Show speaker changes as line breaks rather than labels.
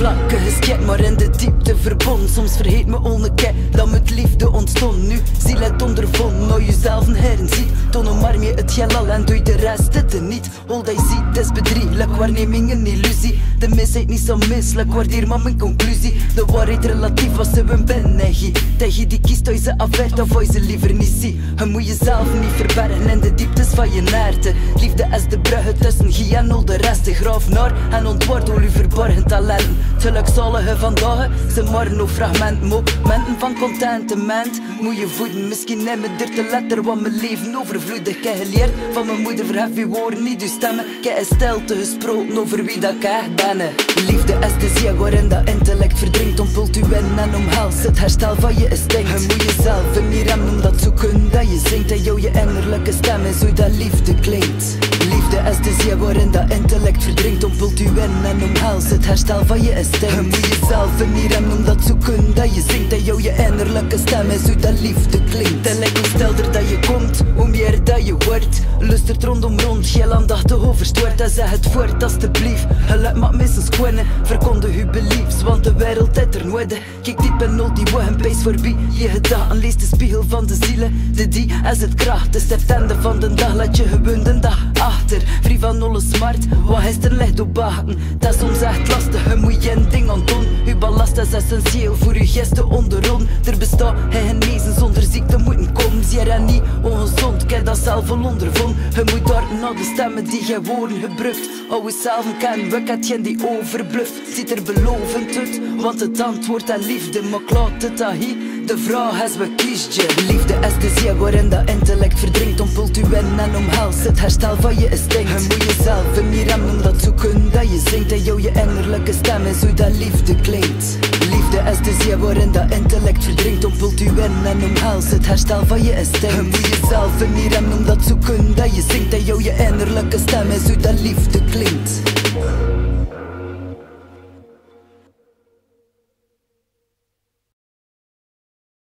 vlakken geskend, maar in de diepte verbonden. Soms vergeet me onnekeer dat met liefde ontstond. Nu ziel het ondervonden, nou jezelf een herziet. Toon omarm je het heelal en doe je de rest het niet. Al dat je ziet, het is bedrieglijk, waarneming een illusie. De misheid niet zo misselijk, waardeer maar mijn conclusie. De waarheid relatief was ze een benegie. Tegen die kiest hoe je ze afwerkt of hoe je ze liever niet ziet. Je moet jezelf niet verbergen in de dieptes van je naarten. Liefde is de bruggen tussen Gie en al de rest. De graaf naar en ontwoord al uw verborgen talenten. Gelukzalige vandaag, ze maar nog fragmenten. Momenten van contentement moet je voeden. Misschien neem me er te letter, want mijn leven overvloedig. Ik heb geleerd van mijn moeder, verhef je woorden niet uw stemmen. Ik heb in stilte gesproken over wie dat ik echt ben. Liefde is de zee waarin dat intellect verdrinkt. Ontpult u in en omhelst het herstel van je instinct. Je moet jezelf in die rem om dat zoeken dat je zingt. En jou je innerlijke stem is hoe dat liefde klinkt. Liefde is de zee waarin dat intellect verdrinkt. Ontpult u in en omhelst het herstel van je instinct. Je moet jezelf in die rem om dat zoeken dat je zingt. En jou je innerlijke stem is hoe dat liefde klinkt. En lijkt hoe stelder dat je komt, hoe meer dat je wordt. Lustert rondom rond, geel aandachtig overstoort. En zeg het voort alstublieft, geluid maakt minstens kwinnen. Verkondig uw beliefs, want de wereld heeft er nodig. Kijk diep in nul, die woorden pees voorbij. Je gedachten, lees de spiegel van de zielen. De die is het kracht, de september van de dag. Laat je gewoon de dag achter. Vrij van alle smart, wat is er licht op baken. Dat is soms echt lastig, je moet je een ding aan doen. Uw ballast is essentieel voor uw gesten onderrond. Er bestaat geen genezen zonder ziekte moeten komen. Zie je niet ongezond, ik heb dat zelf al ondervonden. Je moet daar naar de stemmen die geen woorden gebruikt. Hou jezelf kennen, we geen die overbluft. Ziet er belovend uit, want het antwoord aan liefde. Maar klaart het aan hier, de vraag is wat kies je. Liefde is de zee waarin dat intellect verdrinkt. Ontpult u in en omhelst het herstel van je instinct. Je moet jezelf in die rem om dat zoeken dat je zingt. En jou je innerlijke stem is hoe dat liefde klinkt. Liefde is de zee waarin dat intellect verdrinkt. Ontpult u in en omhelst het herstel van je instinct. Je moet jezelf in die rem om dat zoeken dat je zingt. En jou je innerlijke stem is hoe dat liefde klinkt.